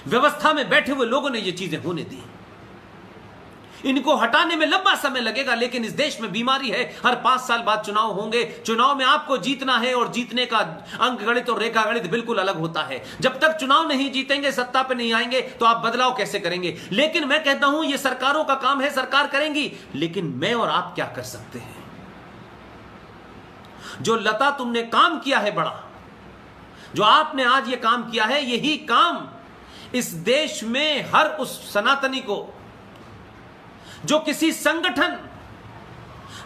व्यवस्था में बैठे हुए लोगों ने ये चीजें होने दी। इनको हटाने में लंबा समय लगेगा, लेकिन इस देश में बीमारी है, हर 5 साल बाद चुनाव होंगे। चुनाव में आपको जीतना है और जीतने का अंक गणित और रेखा गणित बिल्कुल अलग होता है। जब तक चुनाव नहीं जीतेंगे, सत्ता पे नहीं आएंगे, तो आप बदलाव कैसे करेंगे? लेकिन मैं कहता हूं यह सरकारों का काम है, सरकार करेंगी, लेकिन मैं और आप क्या कर सकते हैं? जो लता तुमने काम किया है बड़ा, जो आपने आज यह काम किया है, यही काम इस देश में हर उस सनातनी को जो किसी संगठन,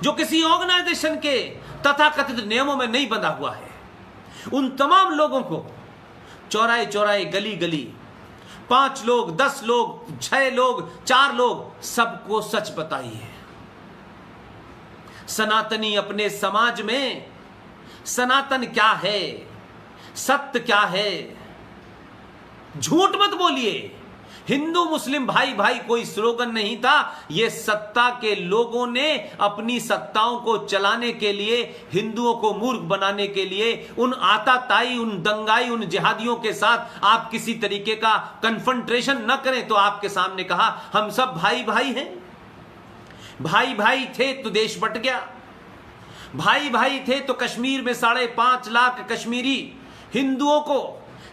जो किसी ऑर्गेनाइजेशन के तथाकथित नियमों में नहीं बंधा हुआ है, उन तमाम लोगों को चौराहे चौराहे, गली गली, 5 लोग, 10 लोग, 6 लोग, 4 लोग, सबको सच बताइए। सनातनी अपने समाज में सनातन क्या है, सत्य क्या है, झूठ मत बोलिए। हिंदू मुस्लिम भाई भाई कोई स्लोगन नहीं था, यह सत्ता के लोगों ने अपनी सत्ताओं को चलाने के लिए, हिंदुओं को मूर्ख बनाने के लिए, उन आताताई, उन दंगाई, उन जिहादियों के साथ आप किसी तरीके का कन्फ्रंटेशन न करें। तो आपके सामने कहा हम सब भाई भाई हैं। भाई भाई थे तो देश बट गया, भाई भाई थे तो कश्मीर में 5.5 लाख कश्मीरी हिंदुओं को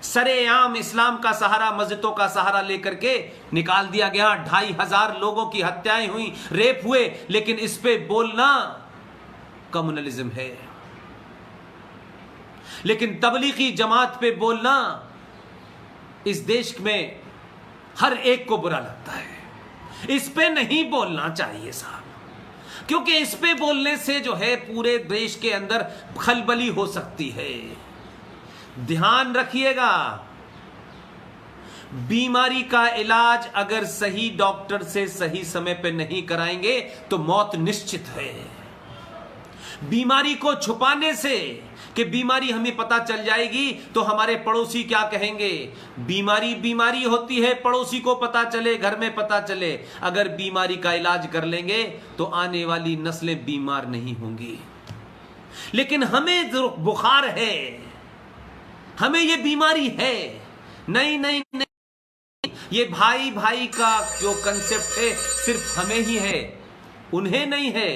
सरेआम इस्लाम का सहारा, मस्जिदों का सहारा लेकर के निकाल दिया गया। 2,500 लोगों की हत्याएं हुई, रेप हुए, लेकिन इस पे बोलना कम्युनलिज्म है। लेकिन तबलीगी जमात पे बोलना इस देश में हर एक को बुरा लगता है। इस पे नहीं बोलना चाहिए साहब, क्योंकि इस पे बोलने से जो है पूरे देश के अंदर खलबली हो सकती है। ध्यान रखिएगा, बीमारी का इलाज अगर सही डॉक्टर से सही समय पे नहीं कराएंगे तो मौत निश्चित है। बीमारी को छुपाने से कि बीमारी हमें पता चल जाएगी तो हमारे पड़ोसी क्या कहेंगे, बीमारी बीमारी होती है, पड़ोसी को पता चले, घर में पता चले। अगर बीमारी का इलाज कर लेंगे तो आने वाली नस्लें बीमार नहीं होंगी। लेकिन हमें जो बुखार है, हमें ये बीमारी है, नहीं नहीं नहीं, ये भाई भाई का जो कंसेप्ट है सिर्फ हमें ही है, उन्हें नहीं है।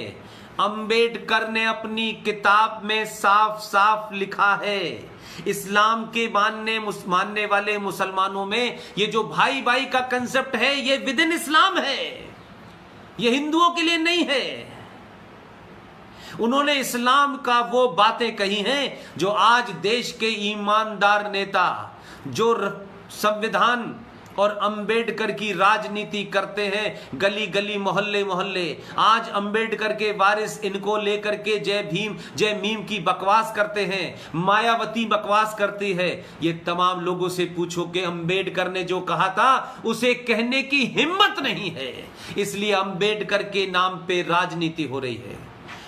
अंबेडकर ने अपनी किताब में साफ साफ लिखा है, इस्लाम के मानने वाले मुसलमानों में ये जो भाई भाई का कंसेप्ट है, ये विद इन इस्लाम है, ये हिंदुओं के लिए नहीं है। उन्होंने इस्लाम का वो बातें कही हैं जो आज देश के ईमानदार नेता, जो संविधान और अंबेडकर की राजनीति करते हैं, गली गली, मोहल्ले मोहल्ले, आज अंबेडकर के वारिस इनको लेकर के जय भीम जय मीम की बकवास करते हैं, मायावती बकवास करती है। ये तमाम लोगों से पूछो कि अंबेडकर ने जो कहा था उसे कहने की हिम्मत नहीं है, इसलिए अंबेडकर के नाम पे राजनीति हो रही है।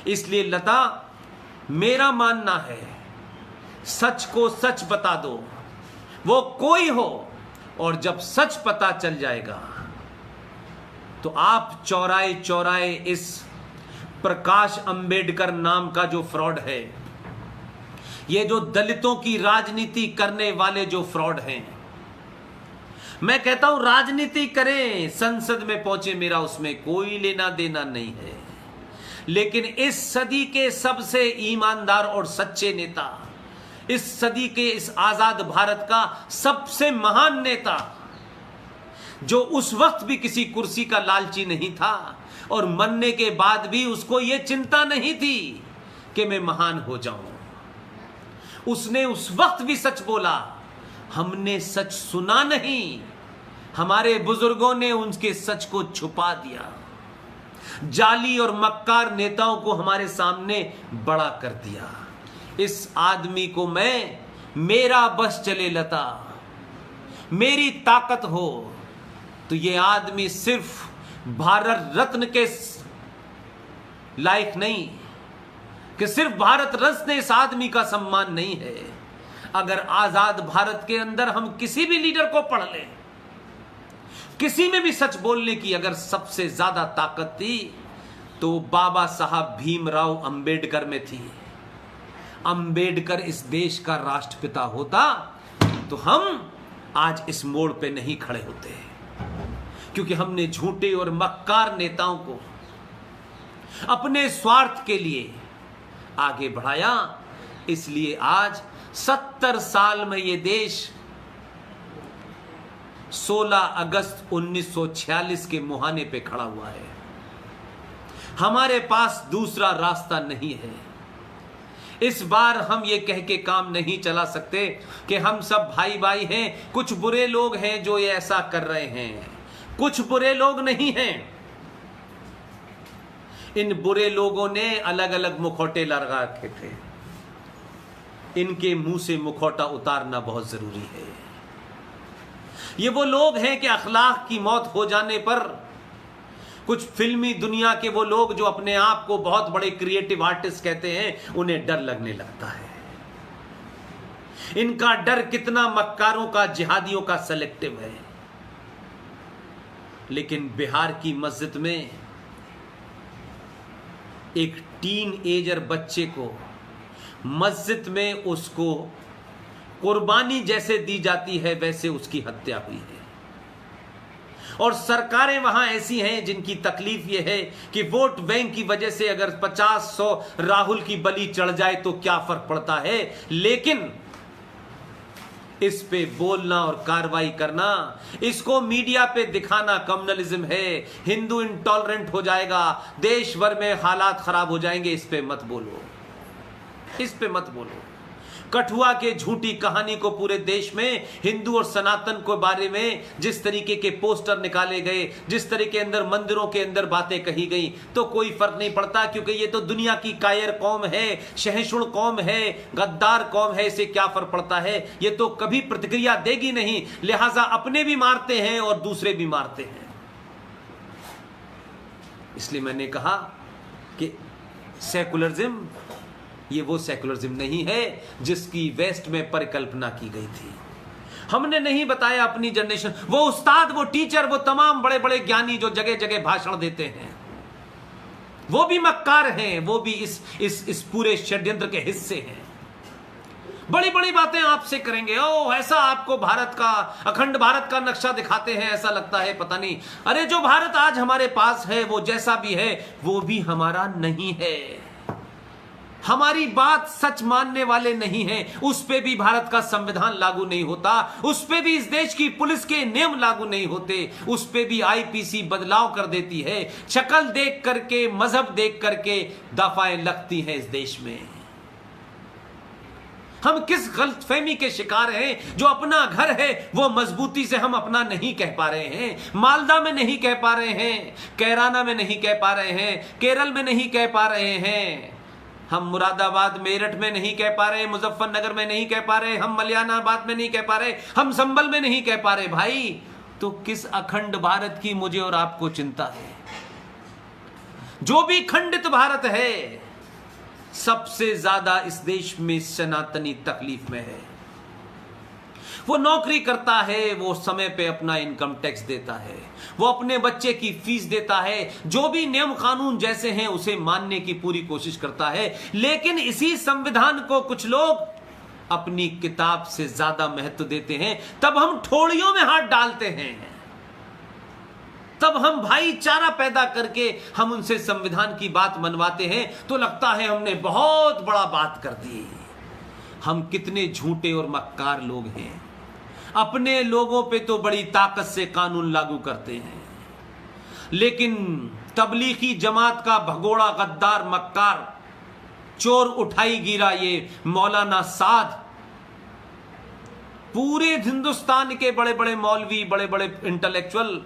इसलिए लता, मेरा मानना है सच को सच बता दो, वो कोई हो, और जब सच पता चल जाएगा तो आप चौराहे चौराहे इस प्रकाश अंबेडकर नाम का जो फ्रॉड है, ये जो दलितों की राजनीति करने वाले जो फ्रॉड हैं, मैं कहता हूं राजनीति करें, संसद में पहुंचे, मेरा उसमें कोई लेना देना नहीं है। लेकिन इस सदी के सबसे ईमानदार और सच्चे नेता, इस सदी के इस आजाद भारत का सबसे महान नेता, जो उस वक्त भी किसी कुर्सी का लालची नहीं था और मरने के बाद भी उसको यह चिंता नहीं थी कि मैं महान हो जाऊं, उसने उस वक्त भी सच बोला। हमने सच सुना नहीं, हमारे बुजुर्गों ने उनके सच को छुपा दिया, जाली और मक्कार नेताओं को हमारे सामने बड़ा कर दिया। इस आदमी को मैं, मेरा बस चले लता, मेरी ताकत हो तो ये आदमी सिर्फ भारत रत्न के लायक नहीं, कि सिर्फ भारत रत्न इस आदमी का सम्मान नहीं है। अगर आजाद भारत के अंदर हम किसी भी लीडर को पढ़ लें, किसी में भी सच बोलने की अगर सबसे ज्यादा ताकत थी तो बाबा साहब भीमराव अंबेडकर में थी। अंबेडकर इस देश का राष्ट्रपिता होता तो हम आज इस मोड़ पे नहीं खड़े होते, क्योंकि हमने झूठे और मक्कार नेताओं को अपने स्वार्थ के लिए आगे बढ़ाया। इसलिए आज 70 साल में यह देश 16 अगस्त 1946 के मुहाने पे खड़ा हुआ है। हमारे पास दूसरा रास्ता नहीं है। इस बार हम ये कह के काम नहीं चला सकते कि हम सब भाई भाई हैं। कुछ बुरे लोग हैं जो ये ऐसा कर रहे हैं, कुछ बुरे लोग नहीं हैं। इन बुरे लोगों ने अलग अलग मुखौटे लगा रखे थे। इनके मुंह से मुखौटा उतारना बहुत जरूरी है। ये वो लोग हैं कि अखलाक की मौत हो जाने पर कुछ फिल्मी दुनिया के वो लोग जो अपने आप को बहुत बड़े क्रिएटिव आर्टिस्ट कहते हैं, उन्हें डर लगने लगता है। इनका डर कितना मक्कारों का, जिहादियों का सेलेक्टिव है। लेकिन बिहार की मस्जिद में एक टीन एजर बच्चे को मस्जिद में उसको कुर्बानी जैसे दी जाती है, वैसे उसकी हत्या हुई है। और सरकारें वहां ऐसी हैं जिनकी तकलीफ यह है कि वोट बैंक की वजह से अगर 50-100 राहुल की बलि चढ़ जाए तो क्या फर्क पड़ता है, लेकिन इस पे बोलना और कार्रवाई करना, इसको मीडिया पे दिखाना कम्युनलिज्म है, हिंदू इंटॉलरेंट हो जाएगा, देश भर में हालात खराब हो जाएंगे, इस पे मत बोलो, इस पे मत बोलो। कठुआ के झूठी कहानी को पूरे देश में हिंदू और सनातन के बारे में जिस तरीके के पोस्टर निकाले गए, जिस तरीके अंदर मंदिरों के अंदर बातें कही गई, तो कोई फर्क नहीं पड़ता, क्योंकि ये तो दुनिया की कायर कौम है, शहशुण कौम है, गद्दार कौम है। इसे क्या फर्क पड़ता है, ये तो कभी प्रतिक्रिया देगी नहीं, लिहाजा अपने भी मारते हैं और दूसरे भी मारते हैं। इसलिए मैंने कहा कि सेकुलरिज्म ये वो सेकुलरिज्म नहीं है जिसकी वेस्ट में परिकल्पना की गई थी। हमने नहीं बताया अपनी जनरेशन, वो उस्ताद, वो टीचर, वो तमाम बड़े बड़े ज्ञानी जो जगह जगह भाषण देते हैं, वो भी मक्कार हैं, वो भी इस पूरे षड्यंत्र के हिस्से हैं। बड़ी बड़ी बातें आपसे करेंगे, ओ ऐसा आपको भारत का, अखंड भारत का नक्शा दिखाते हैं, ऐसा लगता है पता नहीं। अरे जो भारत आज हमारे पास है, वो जैसा भी है, वो भी हमारा नहीं है। हमारी बात सच मानने वाले नहीं हैं, उस पे भी भारत का संविधान लागू नहीं होता, उस पे भी इस देश की पुलिस के नियम लागू नहीं होते, उस पे भी आईपीसी बदलाव कर देती है। शक्ल देख करके, मजहब देख करके दफाएं लगती हैं इस देश में। हम किस गलतफहमी के शिकार हैं, जो अपना घर है वो मजबूती से हम अपना नहीं कह पा रहे हैं, मालदा में नहीं कह पा रहे हैं, कैराना में नहीं कह पा रहे हैं, केरल में नहीं कह पा रहे हैं, हम मुरादाबाद मेरठ में नहीं कह पा रहे, मुजफ्फरनगर में नहीं कह पा रहे, हम मलियानाबाद में नहीं कह पा रहे, हम संभल में नहीं कह पा रहे। भाई, तो किस अखंड भारत की मुझे और आपको चिंता है? जो भी खंडित भारत है, सबसे ज्यादा इस देश में सनातनी तकलीफ में है। वो नौकरी करता है, वो समय पे अपना इनकम टैक्स देता है, वो अपने बच्चे की फीस देता है, जो भी नियम कानून जैसे हैं उसे मानने की पूरी कोशिश करता है। लेकिन इसी संविधान को कुछ लोग अपनी किताब से ज्यादा महत्व देते हैं। तब हम ठोड़ियों में हाथ डालते हैं, तब हम भाईचारा पैदा करके हम उनसे संविधान की बात मनवाते हैं, तो लगता है हमने बहुत बड़ा बात कर दी। हम कितने झूठे और मक्कार लोग हैं। अपने लोगों पे तो बड़ी ताकत से कानून लागू करते हैं, लेकिन तबलीगी जमात का भगोड़ा, गद्दार, मक्कार, चोर उठाई गिरा ये मौलाना साद, पूरे हिंदुस्तान के बड़े बड़े मौलवी, बड़े बड़े इंटेलेक्चुअल,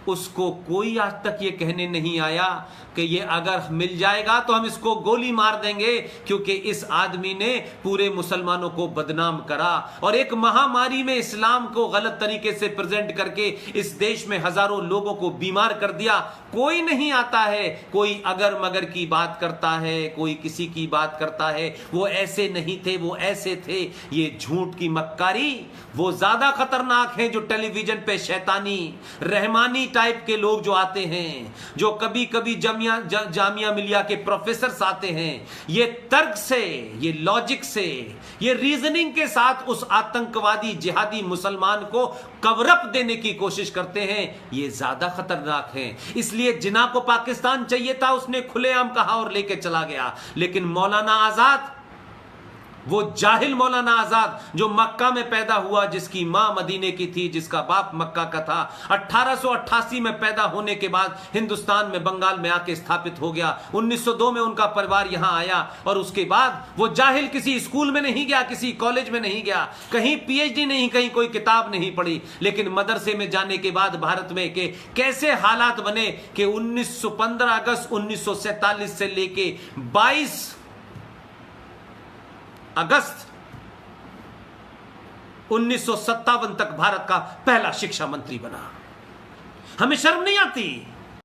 उसको कोई आज तक ये कहने नहीं आया कि ये अगर मिल जाएगा तो हम इसको गोली मार देंगे, क्योंकि इस आदमी ने पूरे मुसलमानों को बदनाम करा और एक महामारी में इस्लाम को गलत तरीके से प्रेजेंट करके इस देश में हजारों लोगों को बीमार कर दिया। कोई नहीं आता है, कोई अगर मगर की बात करता है, कोई किसी की बात करता है, वो ऐसे नहीं थे, वो ऐसे थे। ये झूठ की मक्कारी वो ज्यादा खतरनाक है जो टेलीविजन पे शैतानी रहमानी टाइप के लोग जो आते हैं, जो कभी कभी जामिया मिलिया के प्रोफेसर्स आते हैं, ये तर्क से, ये लॉजिक से, ये रीजनिंग के साथ उस आतंकवादी जिहादी मुसलमान को कवरअप देने की कोशिश करते हैं, ये ज्यादा खतरनाक है। इसलिए जिन्ना को पाकिस्तान चाहिए था उसने खुलेआम कहा और लेके चला गया। लेकिन मौलाना आजाद, वो जाहिल मौलाना आजाद जो मक्का में पैदा हुआ, जिसकी मां मदीने की थी, जिसका बाप मक्का का था, 1888 में पैदा होने के बाद हिंदुस्तान में बंगाल में आके स्थापित हो गया। 1902 में उनका परिवार यहां आया और उसके बाद वो जाहिल किसी स्कूल में नहीं गया, किसी कॉलेज में नहीं गया, कहीं पीएचडी नहीं, कहीं कोई किताब नहीं पढ़ी। लेकिन मदरसे में जाने के बाद भारत में के कैसे हालात बने कि 15 अगस्त 1947 से लेके 22 अगस्त 1957 तक भारत का पहला शिक्षा मंत्री बना। हमें शर्म नहीं आती?